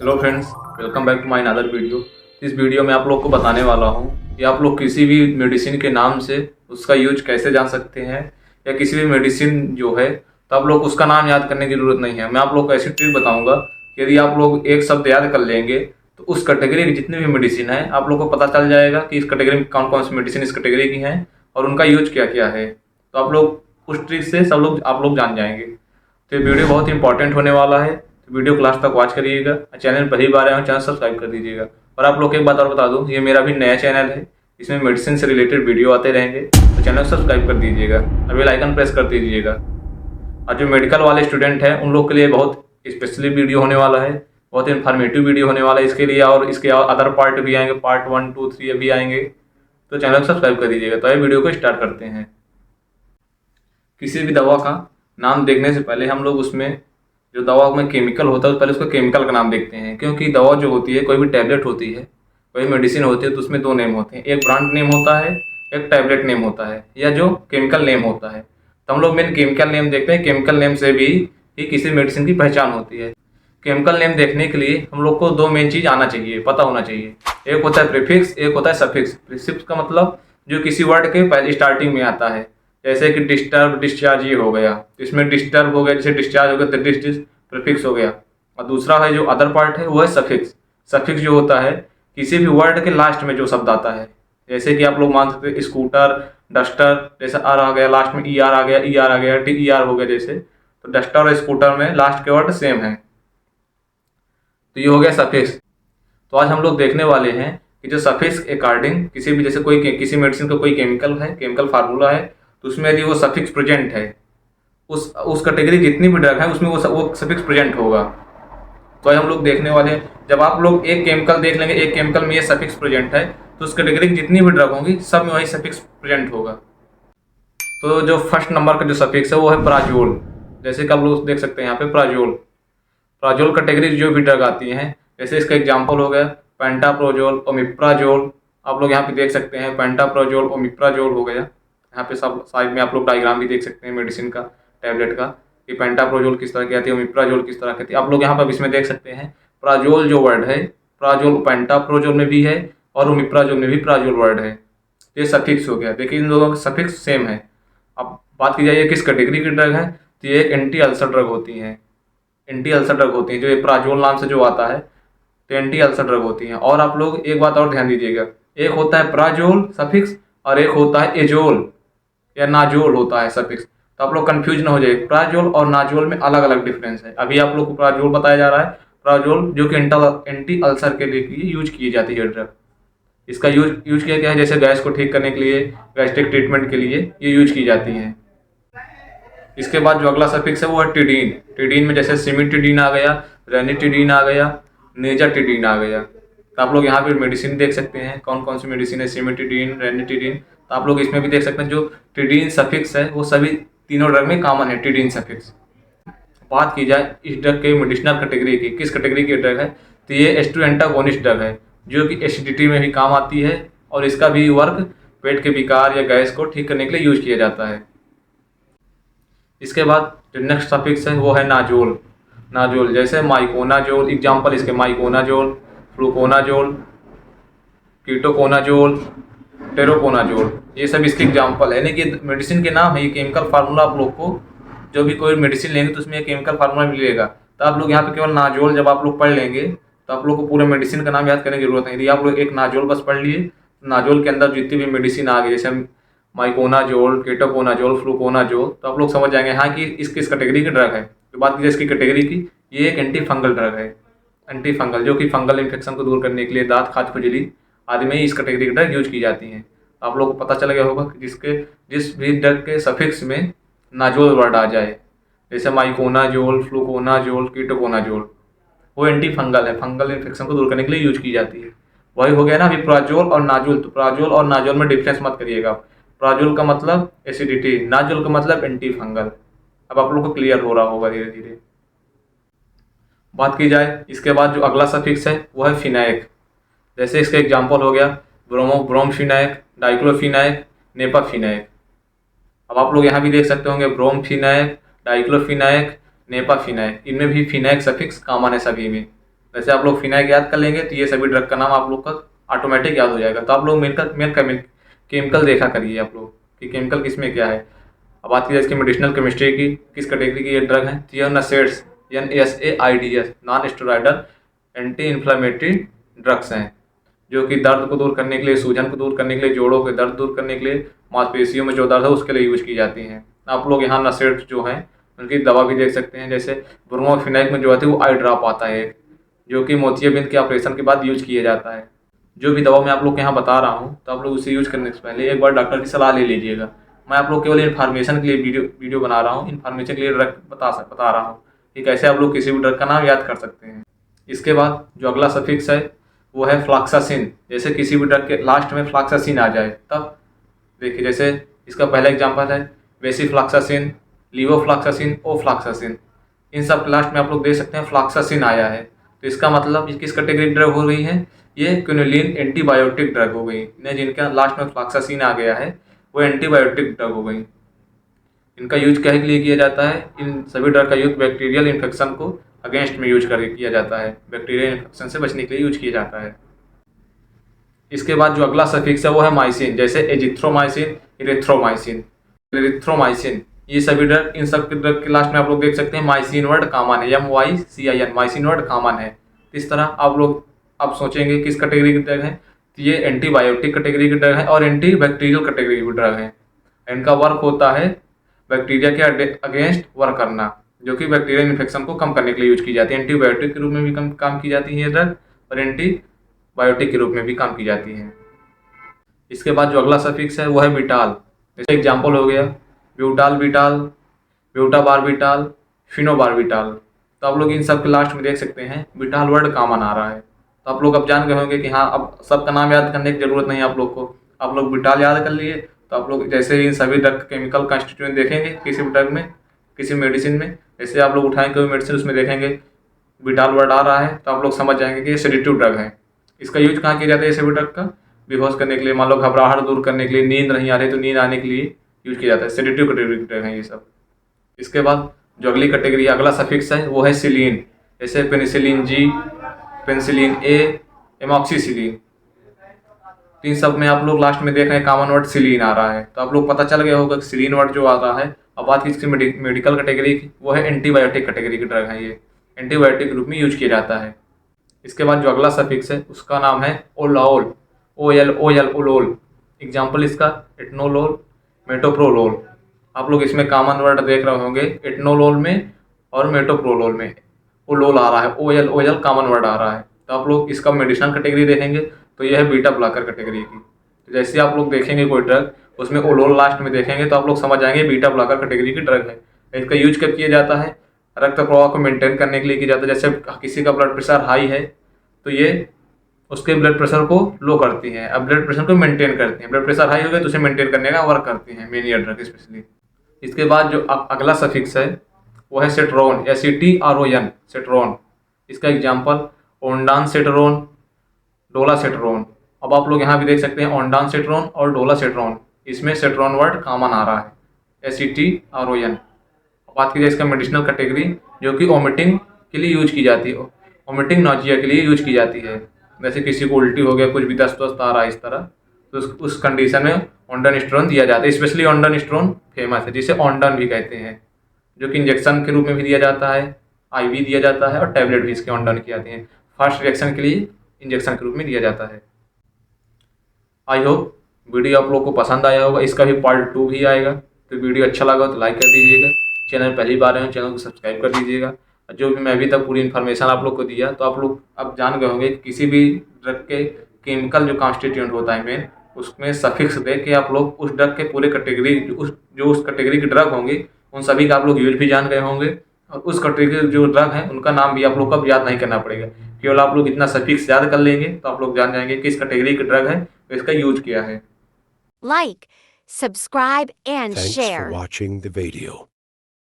Hello friends, welcome back to my another video. इस video में आप लोग को बताने वाला हूँ कि आप लोग किसी भी मेडिसिन के नाम से उसका यूज कैसे जान सकते हैं, या किसी भी मेडिसिन जो है तो आप लोग उसका नाम याद करने की जरूरत नहीं है। मैं आप लोग को ऐसी ट्रिक बताऊंगा कि यदि आप लोग एक शब्द याद कर लेंगे तो उस कैटेगरी की जितनी भी मेडिसिन है आप लोग को पता चल जाएगा कि इस कैटेगरी में कौन कौन सी मेडिसिन इस कैटेगरी की हैं और उनका यूज क्या क्या है। तो आप लोग उस ट्रिक से आप लोग जान जाएंगे। तो ये वीडियो बहुत ही इंपॉर्टेंट होने वाला है, तो वीडियो को लास्ट तक वॉच करिएगा। चैनल पहली बार आए हो चैनल सब्सक्राइब कर दीजिएगा। और आप लोग को एक बात और बता दूं, ये मेरा भी नया चैनल है, इसमें मेडिसिन से रिलेटेड वीडियो आते रहेंगे, तो चैनल को सब्सक्राइब कर दीजिएगा और बेल आइकन प्रेस कर दीजिएगा। और जो मेडिकल वाले स्टूडेंट हैं उन लोग के लिए बहुत स्पेशली वीडियो होने वाला है, बहुत इन्फॉर्मेटिव वीडियो होने वाला है इसके लिए। और इसके अदर पार्ट भी आएंगे, पार्ट 1, 2, 3 अभी आएंगे, तो चैनल को सब्सक्राइब कर दीजिएगा। तो ये वीडियो को स्टार्ट करते हैं। किसी भी दवा का नाम देखने से पहले हम लोग उसमें जो दवा में केमिकल होता है पहले उसका केमिकल का नाम देखते हैं, क्योंकि दवा जो होती है, कोई भी टैबलेट होती है, कोई मेडिसिन होती है, तो उसमें दो नेम होते हैं, एक ब्रांड नेम होता है, एक टैबलेट नेम होता है, या जो केमिकल नेम होता है। तो हम लोग मेन केमिकल नेम देखते हैं। केमिकल नेम से भी ही किसी मेडिसिन की पहचान होती है। केमिकल नेम देखने के लिए हम लोग को दो मेन चीज आना चाहिए, पता होना चाहिए। एक होता है प्रीफिक्स, एक होता है सफिक्स। प्रीफिक्स का मतलब जो किसी वर्ड के पहले स्टार्टिंग में आता है, जैसे कि डिस्टर्ब, डिस्चार्ज, ये हो गया, इसमें डिस्टर्ब हो गया, जैसे डिस्चार्ज हो गया तो डिस प्रीफिक्स हो गया। और दूसरा है जो अदर पार्ट है वो है सफिक्स। सफिक्स जो होता है किसी भी वर्ड के लास्ट में जो शब्द आता है, जैसे कि आप लोग मान सकते हैं स्कूटर, डस्टर, जैसे आर आ गया, लास्ट में ई आर आ गया, ई आर आ गया, टी ई आर हो गया, जैसे तो डस्टर और स्कूटर में लास्ट के वर्ड सेम है, तो ये हो गया सफिक्स। तो आज हम लोग देखने वाले हैं कि जो सफिक्स अकॉर्डिंग किसी भी, जैसे कोई किसी मेडिसिन का कोई केमिकल है, केमिकल फार्मूला है, तो उसमें यदि वो सफिक्स प्रेजेंट है, उस कैटेगरी जितनी भी ड्रग है उसमें वो सफिक्स प्रेजेंट होगा। तो आज हम लोग देखने वाले हैं, जब आप लोग एक केमिकल देख लेंगे, एक केमिकल में ये सफिक्स प्रेजेंट है, तो उस कैटेगरी की जितनी भी ड्रग होंगी सब में वही सफिक्स प्रेजेंट होगा। तो जो फर्स्ट नंबर का जो सफिक्स है वो है प्राजोल। जैसे कि आप लोग देख सकते हैं यहाँ पे प्राजोल। प्राजोल कैटेगरी जो भी ड्रग आती हैं, जैसे इसका एग्जांपल हो गया पेंटाप्रोजोल, ओमिप्राजोल। आप लोग यहाँ पे देख सकते हैं पेंटाप्रोजोल, ओमिप्राजोल हो गया। यहाँ पे सब साइड में आप लोग डायग्राम भी देख सकते हैं मेडिसिन का, टैबलेट का, कि पेंटाप्रोजोल किस तरह की आती है, ओमिप्राजोल किस तरह की आती है। आप लोग यहाँ पर इसमें देख सकते हैं प्राजोल जो वर्ड है, प्राजोल पेंटाप्रोजोल में भी है और ओमिप्राजोल में भी प्राजोल वर्ड है। ये सफिक्स हो गया। देखिए इन दोनों का सफिक्स सेम है। अब बात की जाए किस कैटेगरी की ड्रग है, तो ये एक एंटी अल्सर ड्रग होती हैं। एंटी अल्सर ड्रग होती हैं जो ये प्राजोल नाम से जो आता है, तो एंटी अल्सर ड्रग होती हैं। और आप लोग एक बात और ध्यान दीजिएगा, एक होता है प्राजोल सफिक्स और एक होता है एजोल या नाजोल होता है सफिक्स। तो आप लोग कंफ्यूज ना हो जाए, प्राजोल और नाजोल में अलग अलग डिफरेंस है। अभी आप लोग को प्राजोल बताया जा रहा है, प्राजोल जो कि एंटी अल्सर के लिए यूज की जाती है ड्रग। इसका यूज किया गया है, जैसे गैस को ठीक करने के लिए, गैस्ट्रिक ट्रीटमेंट के लिए ये यूज की जाती हैं। इसके बाद जो अगला सफिक्स है वो है टिडीन। टिडीन में जैसे सिमिटिडीन आ गया, रेनिटिडीन आ गया, नेजाटिडीन आ गया। तो आप लोग यहाँ पे मेडिसिन देख सकते हैं कौन कौन सी मेडिसिन है, सिमिटिडीन, रेनिटिडीन। तो आप लोग इसमें भी देख सकते हैं जो टिडीन सफिक्स है वो सभी तीनों ड्रग में कॉमन है, टिडीन सफिक्स। बात की जाए इस ड्रग के मेडिसिनल कैटेगरी की, किस कैटेगरी की ड्रग है, तो ये H2 एंटागोनिस्ट ड्रग है, जो कि एसिडिटी में भी काम आती है और इसका भी वर्क पेट के विकार या गैस को ठीक करने के लिए यूज किया जाता है। इसके बाद जो नेक्स्ट सफिक्स है वो है नाजोल। नाजोल जैसे माइकोनाजोल, एग्जाम्पल इसके माइकोनाजोल, फ्लूकोनाजोल, कीटोकोनाजोल, टेरोकोनाजोल, ये सब इसके एग्जाम्पल है। यानी कि मेडिसिन के नाम है, ये केमिकल फार्मूला आप लोग को जो भी कोई मेडिसिन लेंगे तो उसमें ये केमिकल फार्मूला मिलेगा। तो आप लोग यहाँ पे केवल नाजोल जब आप लोग पढ़ लेंगे तो आप लोग को पूरे मेडिसिन का नाम याद करने की जरूरत नहीं। यदि आप लोग एक नाजोल बस पढ़ लिए, तो नाजोल के अंदर जितनी भी मेडिसिन आ गई, जैसे माइकोनाजोल, केटोकोनाजोल, फ्लूकोनाजोल, तो आप लोग समझ जाएंगे हाँ कि इस किस कैटेगरी की ड्रग है। तो बात की जाए इसकी कैटेगरी की, ये एक एंटी फंगल ड्रग है। एंटी फंगल जो कि फंगल इन्फेक्शन को दूर करने के लिए, दांत, खाज, खुजली आदि में इस कैटेगरी की ड्रग यूज की जाती हैं। आप लोग को पता चल गया होगा कि जिस भी ड्रग के सफिक्स में नाजोल वर्ड आ जाए, जैसे माइकोनाजोल, फ्लूकोनाजोल, कीटोकोनाजोल, वो एंटी फंगल है, फंगल इन्फेक्शन को दूर करने के लिए यूज की जाती है। वही हो गया ना अभी प्राजोल और नाजोल। तो प्राजोल और नाजोल में डिफरेंस मत करिएगा। प्राजोल का मतलब एसिडिटी, नाजोल का मतलब एंटी फंगल। अब आप लोग को क्लियर हो रहा होगा धीरे धीरे। बात की जाए इसके बाद जो अगला सफिक्स है वो है फिनाइक। जैसे इसका एग्जांपल हो गया ब्रोमोफिनाइक, डाइक्लोफिनाइक, नेपाफिनाइक। अब आप लोग यहाँ भी देख सकते होंगे ब्रोमफिनाइक, डाइक्लोफिनाइक, नेपाफिनाइक, इनमें भी फिनाइक सफिक्स कॉमन है सभी में। जैसे आप लोग फिनाइक याद कर लेंगे तो ये सभी ड्रग का नाम आप लोग का ऑटोमेटिक याद हो जाएगा। तो आप लोग मेन केमिकल देखा करिए आप लोग कि केमिकल किसमें क्या है। अब बात की जाए इसकी मेडिसिनल केमिस्ट्री की, किस कैटेगरी की ये ड्रग है, तो यह NSAIDs NSAIDs non steroidal anti inflammatory drugs हैं, जो कि दर्द को दूर करने के लिए, सूजन को दूर करने के लिए, जोड़ों के दर्द दूर करने के लिए, मांसपेशियों में जो दर्द है उसके लिए यूज की जाती हैं। आप लोग यहाँ NSAIDs जो हैं उनकी दवा भी देख सकते हैं। जैसे ब्रोमोफेनाइक में जो आती है वो आई ड्रॉप आता है, जो कि मोतियाबिंद के ऑपरेशन के बाद यूज किया जाता है। जो भी दवा मैं आप लोग के यहाँ बता रहा हूँ तो आप लोग उसे यूज करने से पहले एक बार डॉक्टर की सलाह ले लीजिएगा। मैं आप लोग केवल इन्फॉर्मेशन के लिए वीडियो बना रहा हूँ, इन्फॉर्मेशन के लिए ड्रग बता रहा हूँ कि कैसे आप लोग किसी भी ड्रग का नाम याद कर सकते हैं। इसके बाद जो अगला सफिक्स है वो है फ्लॉक्सासिन। जैसे किसी भी ड्रग के लास्ट में फ्लॉक्सासिन आ जाए तब देखिए, जैसे इसका पहला एग्जांपल है वेसिफ्लॉक्सासिन, लीवोफ्लॉक्सासिन, ओफ्लॉक्सासिन। इन सब के लास्ट में आप लोग देख सकते हैं फ्लॉक्सासिन आया है, तो इसका मतलब ये किस कैटेगरी की ड्रग हो गई है, ये क्विनोलिन एंटीबायोटिक ड्रग हो गई। इन्हें जिनका लास्ट में फ्लॉक्सासिन आ गया है वो एंटीबायोटिक ड्रग हो गई। इनका यूज क्या के लिए किया जाता है, इन सभी ड्रग का यूज बैक्टीरियल इन्फेक्शन को अगेंस्ट में यूज करके किया जाता है, बैक्टीरियल इन्फेक्शन से बचने के लिए यूज किया जाता है। इसके बाद जो अगला सफिक्स है वो है माइसिन। जैसे एजिथ्रोमाइसिन, इरिथ्रोमाइसिन, एरिथ्रोमाइसिन, ये सभी ड्रग, इन सब के ड्रग के लास्ट में आप लोग देख सकते हैं माइसिन वर्ड कॉमन है, MYCIN, माइसिन वर्ड कॉमन है। इस तरह आप लोग अब सोचेंगे किस कैटेगरी की ड्रग है, तो ये एंटीबायोटिक कैटेगरी की ड्रग है और एंटी बैक्टीरियल कैटेगरी की ड्रग है। इनका वर्क होता है बैक्टीरिया के अगेंस्ट वर्क करना, जो कि बैक्टीरियल इन्फेक्शन को कम करने के लिए यूज की जाती है। एंटीबायोटिक के रूप में भी काम की जाती है ये ड्रग और एंटीबायोटिक के रूप में भी काम की जाती है। इसके बाद जो अगला सफिक्स है वो है बिटाल। जैसे एग्जाम्पल हो गया ब्यूटाल, ब्यूटाबारबिटाल, फिनोबारबिटाल। तो आप लोग इन सब के लास्ट में देख सकते हैं बिटाल वर्ड कॉमन आ रहा है। तो आप लोग अब जान गए होंगे कि हाँ, अब सबका नाम याद करने की जरूरत नहीं है आप लोग को। आप लोग बिटाल याद कर लिए तो आप लोग जैसे ही इन सभी ड्रग केमिकल कॉन्स्टिट्यूएंट देखेंगे किसी भी ड्रग में, किसी मेडिसिन में, जैसे आप लोग उठाएंगे कोई मेडिसिन उसमें देखेंगे बिटाल वर्ड आ रहा है तो आप लोग समझ जाएंगे कि ये सेडेटिव ड्रग है। इसका यूज कहाँ किया जाता है, सभी ड्रग का बेहोश करने के लिए, मान लो घबराहट दूर करने के लिए, नींद नहीं आ रही तो नींद आने के लिए यूज किया जाता है। सेडेटिव कैटेगरी के ड्रग है ये सब। इसके बाद जो अगली कैटेगरी अगला सफिक्स है वो है सिलीन। जैसे penicillin G, penicillin A, amoxicillin. तो इन सब में आप लोग लास्ट में देख रहे हैं कॉमन वर्ड सिलीन आ रहा है, तो आप लोग पता चल गया होगा कि सिलीन वर्ड जो आता है। अब बात की इसकी मेडिकल कैटेगरी की, वो है एंटीबायोटिक कैटेगरी की ड्रग है। ये एंटीबायोटिक के रूप में यूज किया जाता है। इसके बाद जो अगला सफिक्स है उसका नाम है ओलाओल, ओलोल। एग्जाम्पल इसका एटनोलोल, मेटोप्रोलोल। आप लोग इसमें कॉमन वर्ड देख रहे होंगे एटनोलोल में और मेटोप्रोलोल में ओलोल आ रहा है, OL कॉमन वर्ड आ रहा है। तो आप लोग इसका मेडिसिनल कैटेगरी देखेंगे तो यह है बीटा ब्लॉकर कैटेगरी की। तो जैसे आप लोग देखेंगे कोई ड्रग उसमें ओलोल लास्ट में देखेंगे तो आप लोग समझ जाएंगे बीटा ब्लॉकर कैटेगरी की ड्रग है। इसका यूज कब किया जाता है, रक्त प्रवाह को मेंटेन करने के लिए किया जाता है। जैसे किसी का ब्लड प्रेशर हाई है तो ये उसके ब्लड प्रेशर को लो करती हैं, अब ब्लड प्रेशर को मेंटेन करती हैं। ब्लड प्रेशर हाई हो गया तो उसे मेंटेन करने का वर्क करती हैं मेन ये ड्रग स्पेशली। इसके बाद जो अगला सफिक्स है वो है सेट्रोन, SETRON, सेट्रोन। इसका एग्जाम्पल ओंडानसेट्रोन, डोलासेट्रोन। अब आप लोग यहाँ भी देख सकते हैं ओंडानसेट्रोन और डोलासेट्रोन, इसमें सेट्रोन वर्ड कॉमन आ रहा है, SETRON। बात की जाए इसका मेडिसिनल कैटेगरी, जो कि वोमिटिंग के लिए यूज की जाती है, वोमिटिंग नॉजिया के लिए यूज की जाती है। जैसे किसी को उल्टी हो गया, कुछ भी दस्त आ रहा है इस तरह, तो उस कंडीशन में ओंडानिस्ट्रोन दिया जाता है। स्पेशली ओंडानिस्ट्रोन फेमस है, जिसे ओंडान भी कहते हैं, जो कि इंजेक्शन के रूप में भी दिया जाता है, IV दिया जाता है और टैबलेट भी इसके ओंडान की आती हैं। फास्ट रिएक्शन के लिए इंजेक्शन के रूप में दिया जाता है। आई होप वीडियो आप लोग को पसंद आया होगा। इसका भी पार्ट 2 भी आएगा। तो वीडियो अच्छा लगा तो लाइक कर दीजिएगा, चैनल पहली बार आए हो चैनल को सब्सक्राइब कर दीजिएगा। जो भी मैं अभी तक पूरी इन्फॉर्मेशन आप लोग को दिया तो आप लोग अब जान गए होंगे कि किसी भी ड्रग के केमिकल जो कॉन्स्टिट्यूएंट होता है मेन, उसमें सफिक्स दे के आप लोग उस ड्रग के पूरे कैटेगरी उस कैटेगरी की ड्रग होंगी उन सभी का आप लोग यूज भी जान गए होंगे। और उस कैटेगरी जो ड्रग है उनका नाम भी आप लोग को अब याद नहीं करना पड़ेगा, केवल आप लोग इतना सफिक्स याद कर लेंगे तो आप लोग जान जाएंगे कि इस कैटेगरी की ड्रग है तो इसका यूज क्या है। Like, subscribe and Thanks share. for watching the video.